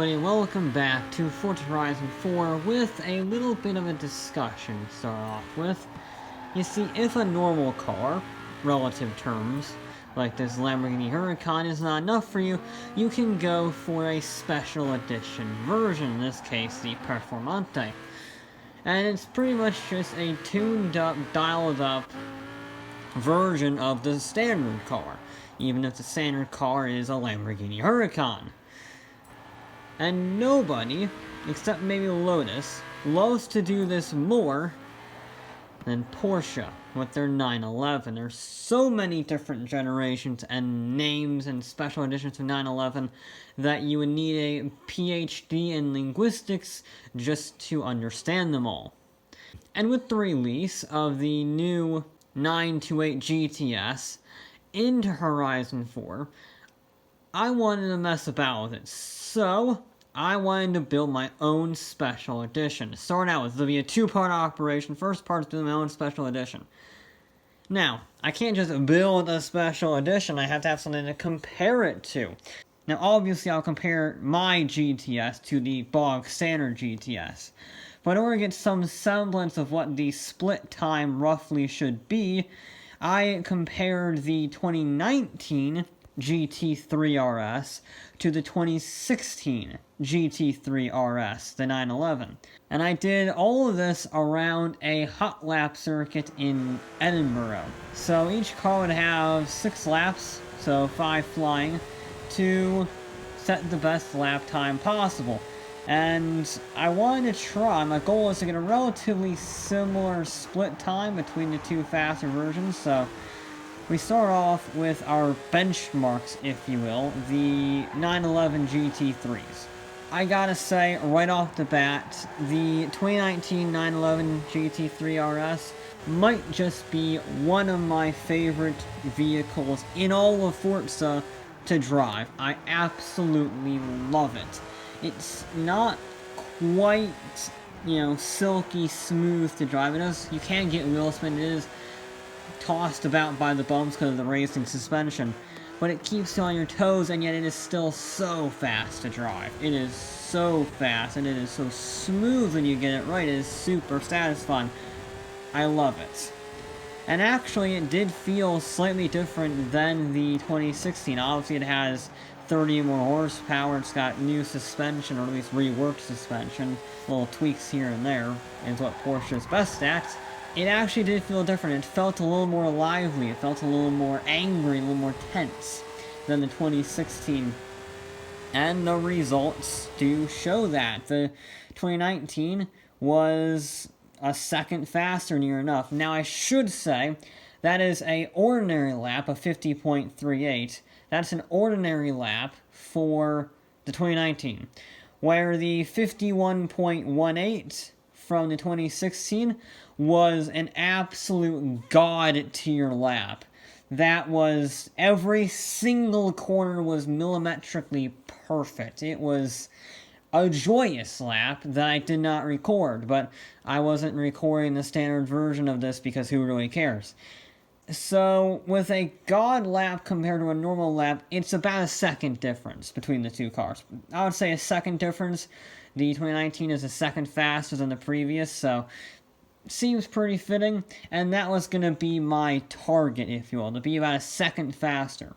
everybody, welcome back to Forza Horizon 4 with a little bit of a discussion to start off with. You see, if a normal car, relative terms, like this Lamborghini Huracan is not enough for you, you can go for a special edition version, in this case the Performante. And it's pretty much just a tuned up, dialed up version of the standard car, even if the standard car is a Lamborghini Huracan. And nobody, except maybe Lotus, loves to do this more than Porsche with their 911. There's so many different generations and names and special editions of 911 that you would need a PhD in linguistics just to understand them all. And with the release of the new 928 GTS into Horizon 4, I wanted to mess about with it, so I wanted to build my own special edition. To start out with, there'll be a two-part operation. First part is doing my own special edition. Now, I can't just build a special edition, I have to have something to compare it to. Now, obviously, I'll compare my GTS to the bog standard GTS. But in order to get some semblance of what the split time roughly should be, I compared the 2019 GT3 RS to the 2016 GT3 RS, the 911. And I did all of this around a hot lap circuit in Edinburgh. So each car would have 6 laps, so 5 flying, to set the best lap time possible. And I wanted to try, my goal was to get a relatively similar split time between the two faster versions, so we start off with our benchmarks, if you will, the 911 GT3s. I gotta say, right off the bat, the 2019 911 GT3 RS might just be one of my favorite vehicles in all of Forza to drive. I absolutely love it. It's not quite, silky smooth to drive. You can get wheel spin. It is tossed about by the bumps because of the racing suspension, but it keeps you on your toes, and yet it is still so fast to drive. It is so fast, and it is so smooth when you get it right. It is super satisfying. I love it. And actually, it did feel slightly different than the 2016. Obviously, it has 30 more horsepower, it's got new suspension, or at least reworked suspension. Little tweaks here and there is what Porsche is best at. It actually did feel different. It felt a little more lively, it felt a little more angry, a little more tense than the 2016. And the results do show that. The 2019 was a second faster, near enough. Now I should say, that is an ordinary lap of 50.38. That's an ordinary lap for the 2019. Where the 51.18 from the 2016 was an absolute god-tier lap. That was, every single corner was millimetrically perfect. It was a joyous lap that I did not record, but I wasn't recording the standard version of this because who really cares? So, with a god lap compared to a normal lap, it's about a second difference between the two cars. I would say a second difference. The 2019 is a second faster than the previous, so seems pretty fitting, and that was going to be my target, if you will, to be about a second faster.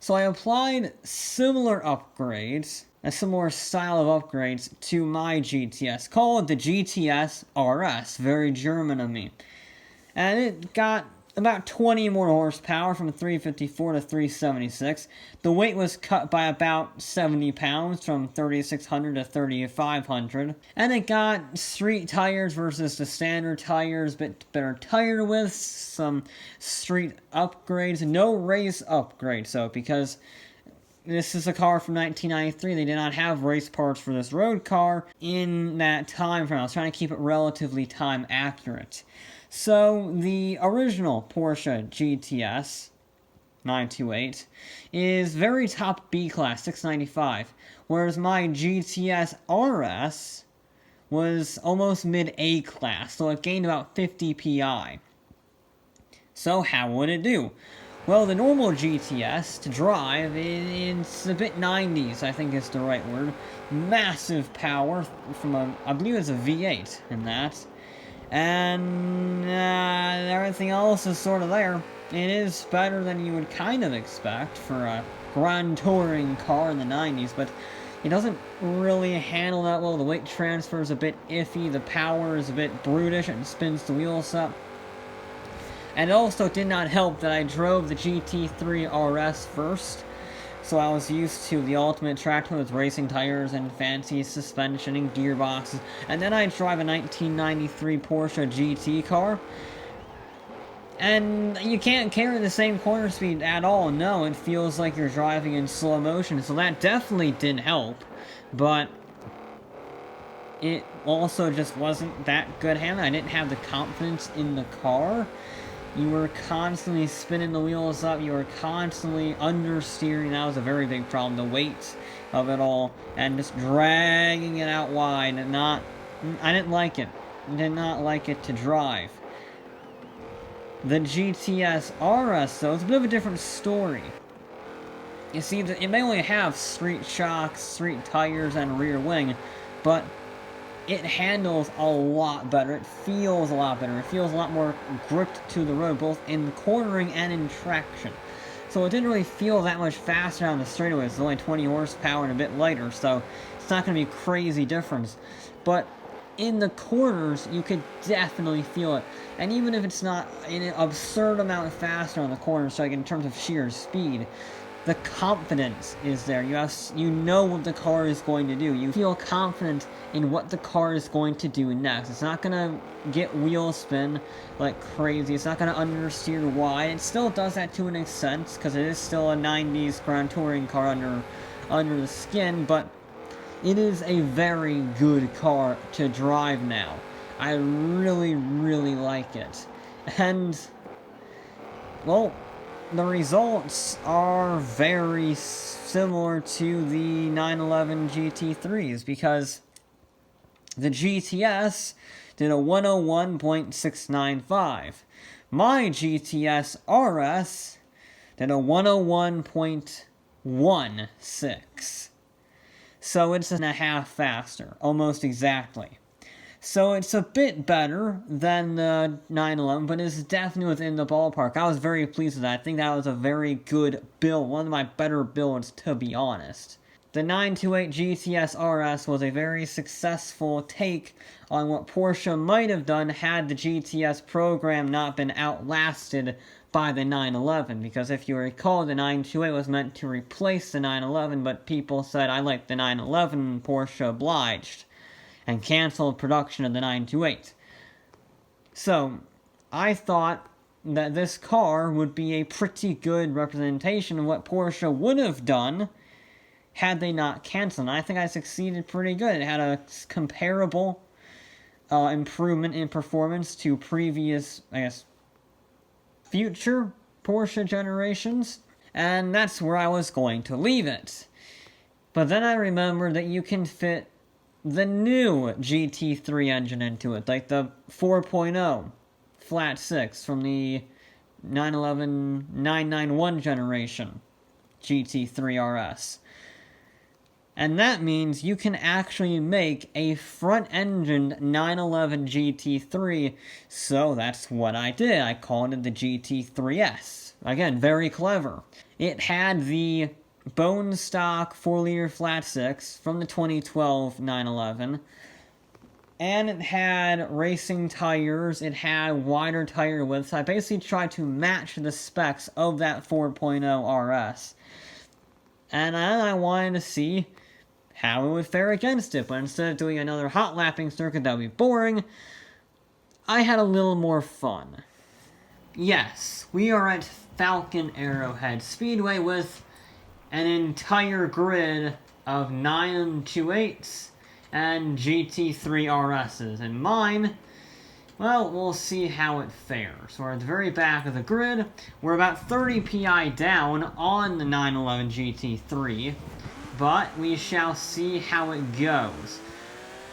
So I applied similar upgrades, a similar style of upgrades, to my GTS, called the GTS RS, very German of me. And it got about 20 more horsepower from 354 to 376. The weight was cut by about 70 pounds from 3,600 to 3,500. And it got street tires versus the standard tires, bit better tire widths, some street upgrades, no race upgrades, so because this is a car from 1993. They did not have race parts for this road car in that time frame. I was trying to keep it relatively time accurate. So, the original Porsche GTS 928 is very top B class, 695, whereas my GTS RS was almost mid A class, so it gained about 50 PI. So how would it do? Well, the normal GTS to drive, it's a bit 90s, I think is the right word. Massive power from I believe it's a V8 in that. And everything else is sort of there. It is better than you would kind of expect for a grand touring car in the 90s, but it doesn't really handle that well. The weight transfer is a bit iffy, the power is a bit brutish, and spins the wheels up. And it also did not help that I drove the GT3 RS first, so I was used to the ultimate tractor with racing tires and fancy suspension and gearboxes, and then I drive a 1993 Porsche GT car, and you can't carry the same corner speed at all. No, it feels like you're driving in slow motion, so that definitely didn't help, but it also just wasn't that good handling. I didn't have the confidence in the car. You were constantly spinning the wheels up, you were constantly understeering, that was a very big problem, the weight of it all, and just dragging it out wide, and I didn't like it. I did not like it to drive. The GTS RS, though, is a bit of a different story. You see, it may only have street shocks, street tires, and rear wing, but it handles a lot better. It feels a lot better. It feels a lot more gripped to the road, both in cornering and in traction. So it didn't really feel that much faster on the straightaways. It's only 20 horsepower and a bit lighter, so it's not going to be a crazy difference. But in the corners, you could definitely feel it. And even if it's not an absurd amount faster on the corners, so like in terms of sheer speed, the confidence is there. You know what the car is going to do. You feel confident in what the car is going to do next. It's not going to get wheel spin like crazy. It's not going to understeer wide. It still does that to an extent, because it is still a 90s Grand Touring car under the skin, but it is a very good car to drive now. I really, really like it. And, well, the results are very similar to the 911 GT3s, because the GTS did a 101.695. My GTS RS did a 101.16. So it's a half faster, almost exactly. So it's a bit better than the 911, but it's definitely within the ballpark. I was very pleased with that. I think that was a very good build, one of my better builds, to be honest. The 928 GTS RS was a very successful take on what Porsche might have done had the GTS program not been outlasted by the 911, because if you recall, the 928 was meant to replace the 911, but people said, I like the 911, Porsche obliged, and canceled production of the 928. So, I thought that this car would be a pretty good representation of what Porsche would have done had they not canceled. And I think I succeeded pretty good. It had a comparable improvement in performance to previous, future Porsche generations, and that's where I was going to leave it. But then I remembered that you can fit the new GT3 engine into it, like the 4.0 flat 6 from the 991 generation GT3 RS. And that means you can actually make a front-engined 911 GT3, so that's what I did. I called it the GT3S. Again, very clever. It had the bone stock 4-liter flat 6 from the 2012 911, and it had racing tires, it had wider tire widths. I basically tried to match the specs of that 4.0 RS. And I wanted to see how it would fare against it, but instead of doing another hot lapping circuit that would be boring, I had a little more fun. Yes, we are at Falcon Arrowhead Speedway with an entire grid of 928s and GT3 RSs, and mine, well, we'll see how it fares. We're at the very back of the grid. We're about 30 PI down on the 911 GT3, but we shall see how it goes.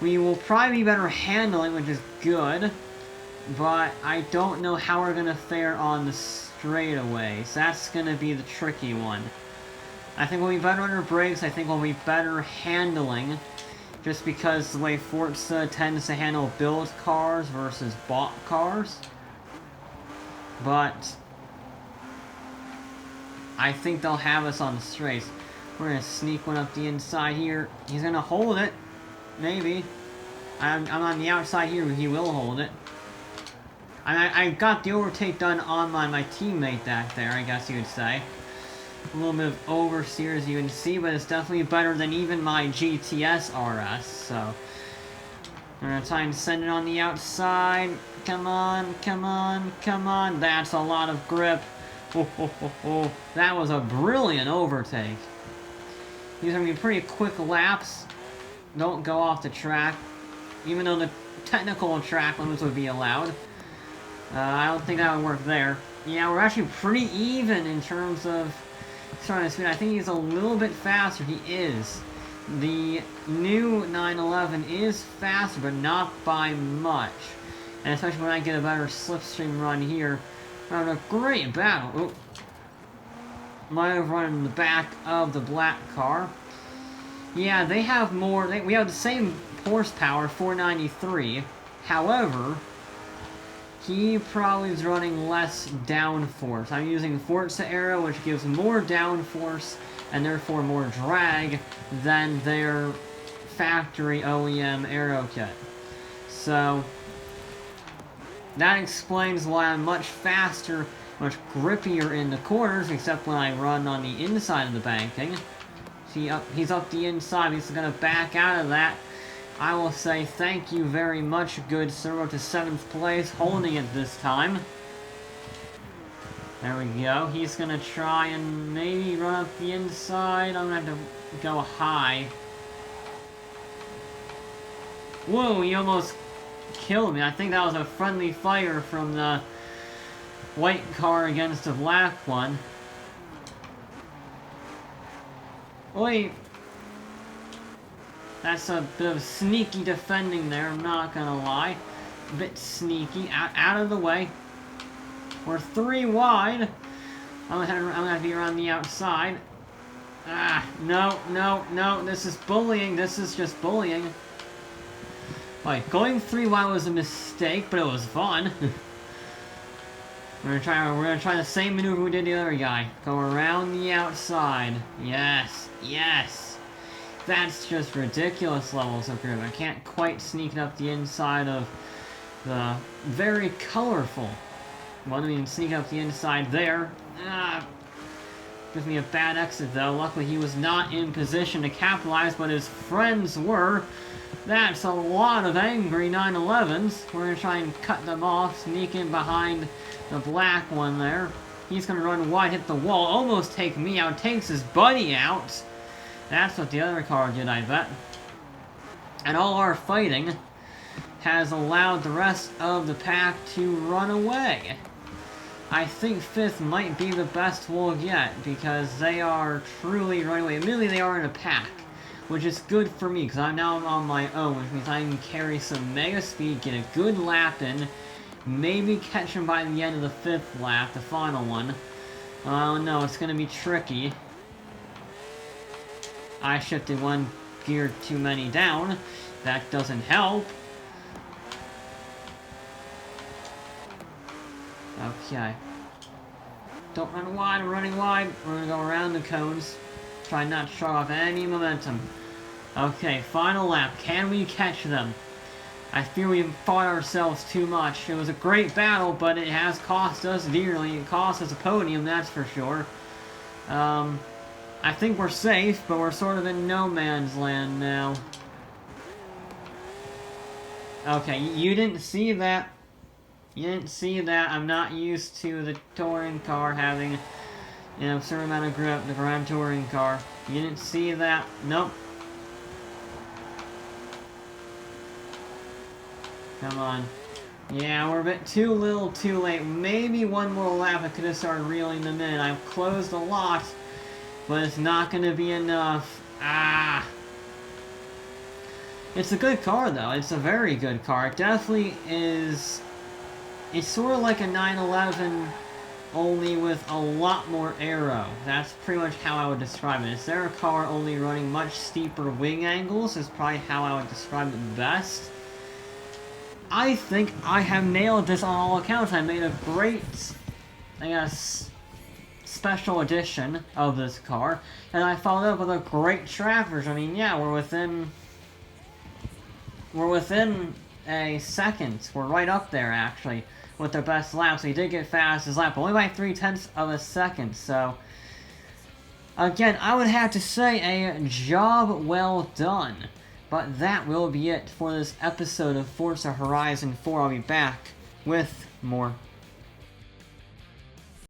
We will probably be better handling, which is good, but I don't know how we're going to fare on straightaways. That's going to be the tricky one. I think we'll be better under brakes. I think we'll be better handling. Just because the way Forza tends to handle build cars versus bought cars. But I think they'll have us on the straights. We're going to sneak one up the inside here. He's going to hold it. Maybe. I'm on the outside here, but he will hold it. I got the overtake done on my teammate back there, I guess you would say. A little bit of oversteer, as you can see, but it's definitely better than even my GT3 RS, so... I'm gonna try and send it on the outside. Come on, come on, come on. That's a lot of grip. Oh, oh, oh, oh. That was a brilliant overtake. These are gonna be pretty quick laps. Don't go off the track. Even though the technical track limits would be allowed. I don't think that would work there. Yeah, we're actually pretty even in terms of starting to speed. I think he's a little bit faster. He is. The new 911 is faster, but not by much. And especially when I get a better slipstream run here. We're having a great battle. Oh. Might have run in the back of the black car. Yeah, they have more. We have the same horsepower, 493. However, he probably is running less downforce. I'm using Forza Aero, which gives more downforce and therefore more drag than their factory OEM Aero kit. So that explains why I'm much faster, much grippier in the corners, except when I run on the inside of the banking. See, he's up the inside. He's going to back out of that. I will say thank you very much, good sir, up to 7th place, holding it this time. There we go. He's going to try and maybe run up the inside. I'm going to have to go high. Whoa, he almost killed me. I think that was a friendly fire from the white car against the black one. Wait. That's a bit of sneaky defending there, I'm not gonna lie. A bit sneaky. Out of the way. We're 3 wide. I'm gonna have to be around the outside. Ah, no, no, no. This is bullying. This is just bullying. Like, going 3 wide was a mistake, but it was fun. We're gonna try the same maneuver we did the other guy. Go around the outside. Yes, yes. That's just ridiculous levels of grip. I can't quite sneak it up the inside of the very colorful one. I mean, sneak up the inside there. Ah, gives me a bad exit though. Luckily he was not in position to capitalize, but his friends were. That's a lot of angry 911s. We're gonna try and cut them off, sneak in behind the black one there. He's gonna run wide, hit the wall, almost take me out, takes his buddy out. That's what the other car did, I bet. And all our fighting has allowed the rest of the pack to run away. I think 5th might be the best we'll get, because they are truly running away. Admittedly, they are in a pack, which is good for me, because I'm now on my own, which means I can carry some mega speed, get a good lap in, maybe catch him by the end of the 5th lap, the final one. Oh no, it's going to be tricky. I shifted 1 gear too many down. That doesn't help. Okay. Don't run wide, I'm running wide. We're gonna go around the cones. Try not to show off any momentum. Okay, final lap. Can we catch them? I fear we fought ourselves too much. It was a great battle, but it has cost us dearly. It cost us a podium, that's for sure. I think we're safe, but we're sort of in no man's land now. Okay, you didn't see that. You didn't see that. I'm not used to the touring car having an absurd amount of grip, the Grand Touring car. You didn't see that. Nope. Come on. Yeah, we're a bit too little too late. Maybe 1 more lap I could have started reeling them in. I've closed a lot. But it's not going to be enough. Ah! It's a good car, though. It's a very good car. It definitely is... It's sort of like a 911 only with a lot more aero. That's pretty much how I would describe it. Is there a car only running much steeper wing angles? Is probably how I would describe it best. I think I have nailed this on all accounts. I made a great, I guess, special edition of this car, and I followed up with a great track version. I mean, yeah, we're within a second. We're right up there, actually, with the best laps. We did get fastest lap, only by 0.3 of a second, so again, I would have to say a job well done. But that will be it for this episode of Forza Horizon 4. I'll be back with more